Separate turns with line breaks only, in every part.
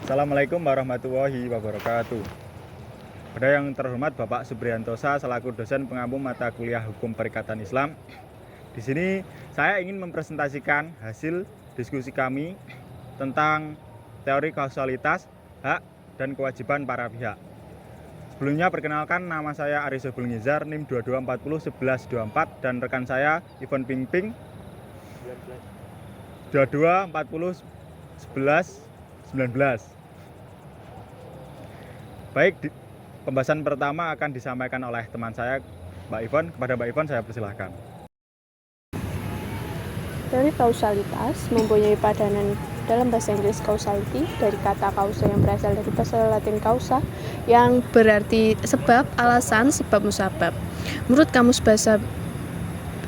Assalamualaikum warahmatullahi wabarakatuh. Pada yang terhormat Bapak Subriantosa selaku dosen pengampu mata kuliah Hukum Perikatan Islam. Di sini saya ingin mempresentasikan hasil diskusi kami tentang teori kausalitas, hak dan kewajiban para pihak. Sebelumnya perkenalkan, nama saya Arisobul Ngizar, NIM 22401124 dan rekan saya Ivan Pingping 22401119. Baik, pembahasan pertama akan disampaikan oleh teman saya, Mbak Ivon. Kepada Mbak Ivon saya persilahkan.
Teori kausalitas mempunyai padanan dalam bahasa Inggris causality dari kata causa yang berasal dari bahasa Latin causa yang berarti sebab, alasan, sebab, musabab. Menurut Kamus Bahasa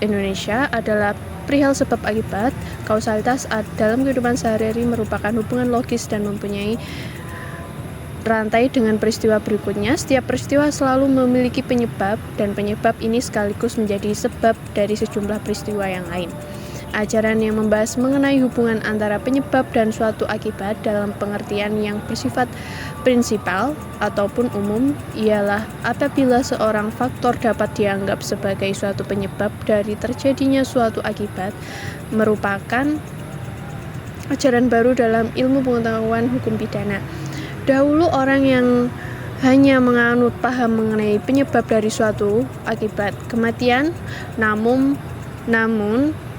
Indonesia adalah perihal sebab akibat. Kausalitas dalam kehidupan sehari-hari merupakan hubungan logis dan mempunyai rantai dengan peristiwa berikutnya. Setiap peristiwa selalu memiliki penyebab dan penyebab ini sekaligus menjadi sebab dari sejumlah peristiwa yang lain. Ajaran yang membahas mengenai hubungan antara penyebab dan suatu akibat dalam pengertian yang bersifat prinsipal ataupun umum ialah apabila seorang faktor dapat dianggap sebagai suatu penyebab dari terjadinya suatu akibat, merupakan ajaran baru dalam ilmu pengetahuan hukum pidana. Dahulu orang yang hanya menganut paham mengenai penyebab dari suatu akibat kematian, namun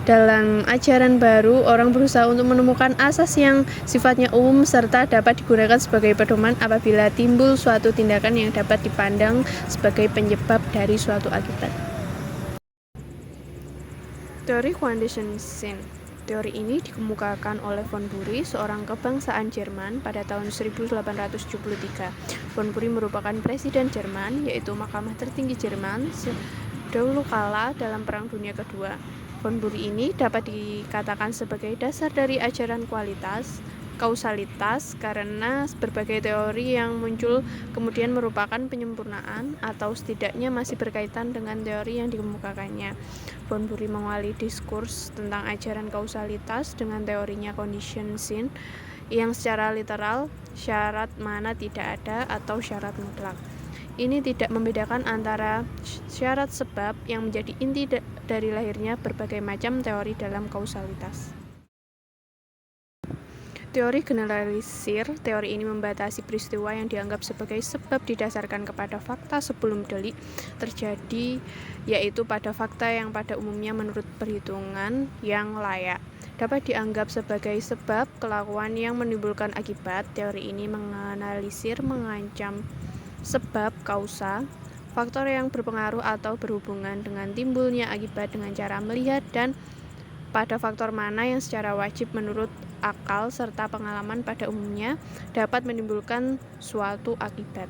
dalam ajaran baru orang berusaha untuk menemukan asas yang sifatnya umum serta dapat digunakan sebagai pedoman apabila timbul suatu tindakan yang dapat dipandang sebagai penyebab dari suatu akibat. Teori Conditioning Sinn. Teori ini dikemukakan oleh von Bury, seorang kebangsaan Jerman pada tahun 1873. Von Bury merupakan presiden Jerman, yaitu mahkamah tertinggi Jerman dahulu kala dalam Perang Dunia Kedua. Von Bury ini dapat dikatakan sebagai dasar dari ajaran kausalitas karena berbagai teori yang muncul kemudian merupakan penyempurnaan atau setidaknya masih berkaitan dengan teori yang dikemukakannya. Von Bury mengawali diskurs tentang ajaran kausalitas dengan teorinya condition sine yang secara literal syarat mana tidak ada atau syarat mutlak. Ini tidak membedakan antara syarat sebab yang menjadi inti dari lahirnya berbagai macam teori dalam kausalitas. Teori generalisir. Teori ini membatasi peristiwa yang dianggap sebagai sebab didasarkan kepada fakta sebelum delik terjadi, yaitu pada fakta yang pada umumnya menurut perhitungan yang layak dapat dianggap sebagai sebab kelakuan yang menimbulkan akibat. Teori ini menganalisir mengancam sebab kausa, faktor yang berpengaruh atau berhubungan dengan timbulnya akibat dengan cara melihat dan pada faktor mana yang secara wajib menurut akal serta pengalaman pada umumnya dapat menimbulkan suatu akibat.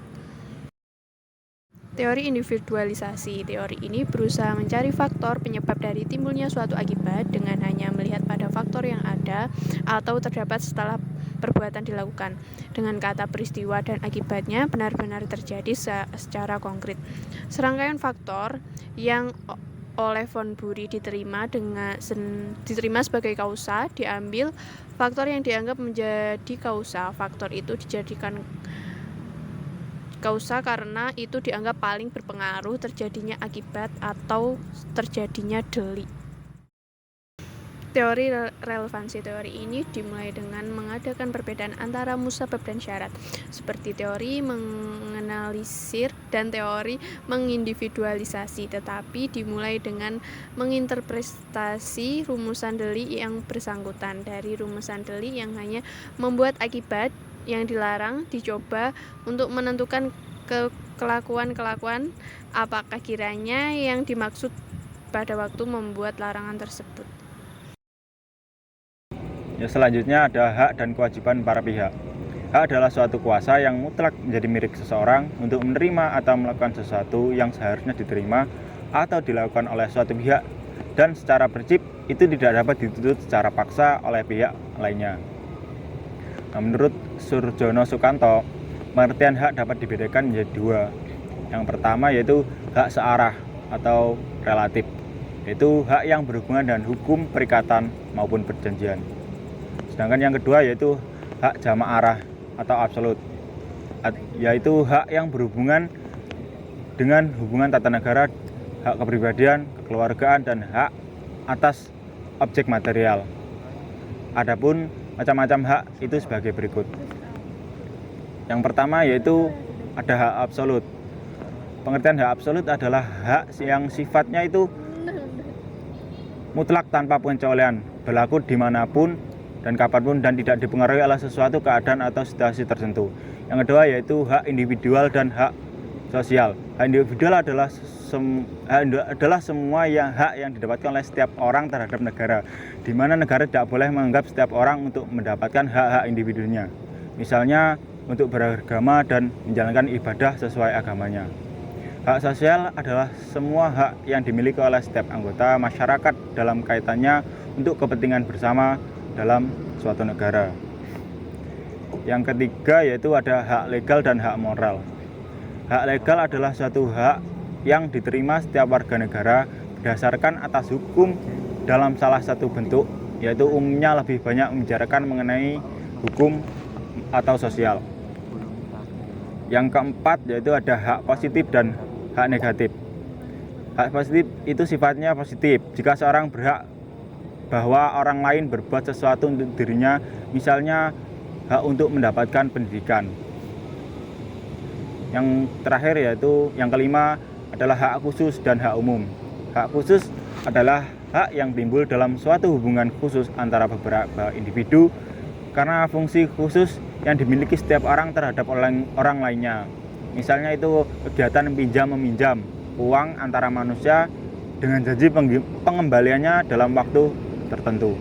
Teori individualisasi. Teori ini berusaha mencari faktor penyebab dari timbulnya suatu akibat dengan hanya melihat pada faktor yang ada atau terdapat setelah perbuatan dilakukan. Dengan kata peristiwa dan akibatnya benar-benar terjadi secara konkret. Serangkaian faktor yang oleh von Bury diterima sebagai kausa, diambil faktor yang dianggap menjadi kausa. Faktor itu dijadikan kausa karena itu dianggap paling berpengaruh terjadinya akibat atau terjadinya delik. Teori relevansi. Teori ini dimulai dengan mengadakan perbedaan antara musabab dan syarat, seperti teori menganalisir dan teori mengindividualisasi, tetapi dimulai dengan menginterpretasi rumusan delik yang bersangkutan. Dari rumusan delik yang hanya membuat akibat yang dilarang dicoba untuk menentukan kelakuan apakah kiranya yang dimaksud pada waktu membuat larangan tersebut.
Selanjutnya ada hak dan kewajiban para pihak. Hak adalah suatu kuasa yang mutlak menjadi milik seseorang untuk menerima atau melakukan sesuatu yang seharusnya diterima atau dilakukan oleh suatu pihak, dan secara prinsip itu tidak dapat dituntut secara paksa oleh pihak lainnya. Menurut Surjono Sukanto, pengertian hak dapat dibedakan menjadi dua. Yang pertama yaitu hak searah atau relatif, yaitu hak yang berhubungan dengan hukum, perikatan maupun perjanjian. Sedangkan yang kedua yaitu hak jamak arah, atau absolut, yaitu hak yang berhubungan dengan hubungan tata negara, hak kepribadian, kekeluargaan, dan hak atas objek material. Adapun macam-macam hak itu sebagai berikut. Yang pertama yaitu ada hak absolut. Pengertian hak absolut adalah hak yang sifatnya itu mutlak tanpa pengecualian, berlaku dimanapun dan kapanpun dan tidak dipengaruhi oleh sesuatu keadaan atau situasi tertentu. Yang kedua yaitu hak individual dan hak sosial. Hak individual adalah semua hak yang didapatkan oleh setiap orang terhadap negara, di mana negara tidak boleh menganggap setiap orang untuk mendapatkan hak-hak individunya. Misalnya untuk beragama dan menjalankan ibadah sesuai agamanya. Hak sosial adalah semua hak yang dimiliki oleh setiap anggota masyarakat dalam kaitannya untuk kepentingan bersama dalam suatu negara. Yang ketiga yaitu ada hak legal dan hak moral. Hak legal adalah suatu hak yang diterima setiap warga negara berdasarkan atas hukum dalam salah satu bentuk, yaitu umumnya lebih banyak membicarakan mengenai hukum atau sosial. Yang keempat yaitu ada hak positif dan hak negatif. Hak positif itu sifatnya positif jika seorang berhak bahwa orang lain berbuat sesuatu untuk dirinya, misalnya hak untuk mendapatkan pendidikan. Yang terakhir yaitu yang kelima adalah hak khusus dan hak umum. Hak khusus adalah hak yang timbul dalam suatu hubungan khusus antara beberapa individu karena fungsi khusus yang dimiliki setiap orang terhadap orang lainnya. Misalnya itu kegiatan pinjam-meminjam uang antara manusia dengan janji pengembaliannya dalam waktu tertentu.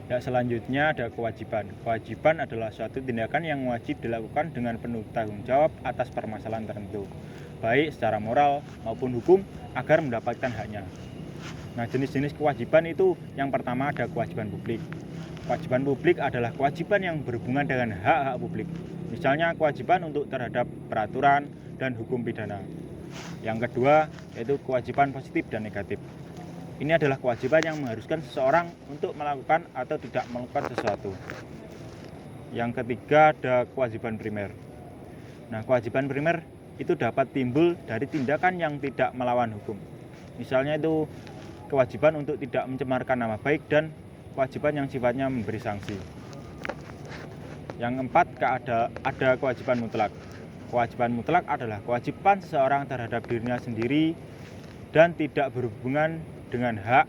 Ya, selanjutnya ada kewajiban. Kewajiban adalah suatu tindakan yang wajib dilakukan dengan penuh tanggung jawab atas permasalahan tertentu, baik secara moral maupun hukum, agar mendapatkan haknya. Nah, jenis-jenis kewajiban itu yang pertama ada kewajiban publik. Kewajiban publik adalah kewajiban yang berhubungan dengan hak-hak publik. Misalnya kewajiban untuk terhadap peraturan dan hukum pidana. Yang kedua yaitu kewajiban positif dan negatif. Ini adalah kewajiban yang mengharuskan seseorang untuk melakukan atau tidak melakukan sesuatu. Yang ketiga ada kewajiban primer. Nah, kewajiban primer itu dapat timbul dari tindakan yang tidak melawan hukum. Misalnya itu kewajiban untuk tidak mencemarkan nama baik dan kewajiban yang sifatnya memberi sanksi. Yang keempat ada kewajiban mutlak. Kewajiban mutlak adalah kewajiban seseorang terhadap dirinya sendiri dan tidak berhubungan dengan hak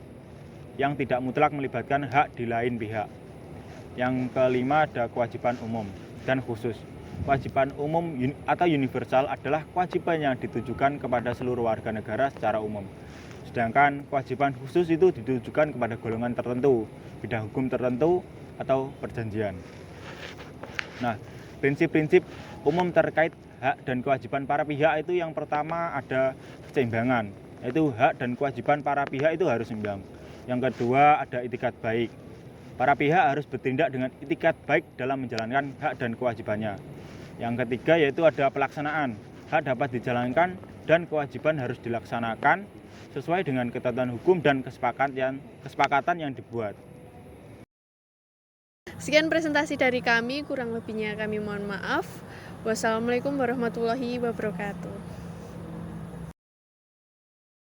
yang tidak mutlak melibatkan hak di lain pihak. Yang kelima ada kewajiban umum dan khusus. Kewajiban umum atau universal adalah kewajiban yang ditujukan kepada seluruh warga negara secara umum. Sedangkan kewajiban khusus itu ditujukan kepada golongan tertentu, bidang hukum tertentu atau perjanjian. Nah, prinsip-prinsip umum terkait hak dan kewajiban para pihak itu yang pertama ada keseimbangan. Yaitu hak dan kewajiban para pihak itu harus seimbang. Yang kedua ada itikat baik. Para pihak harus bertindak dengan itikat baik dalam menjalankan hak dan kewajibannya. Yang ketiga yaitu ada pelaksanaan. Hak dapat dijalankan dan kewajiban harus dilaksanakan sesuai dengan ketentuan hukum dan kesepakatan yang dibuat.
Sekian presentasi dari kami, kurang lebihnya kami mohon maaf. Wassalamualaikum warahmatullahi wabarakatuh.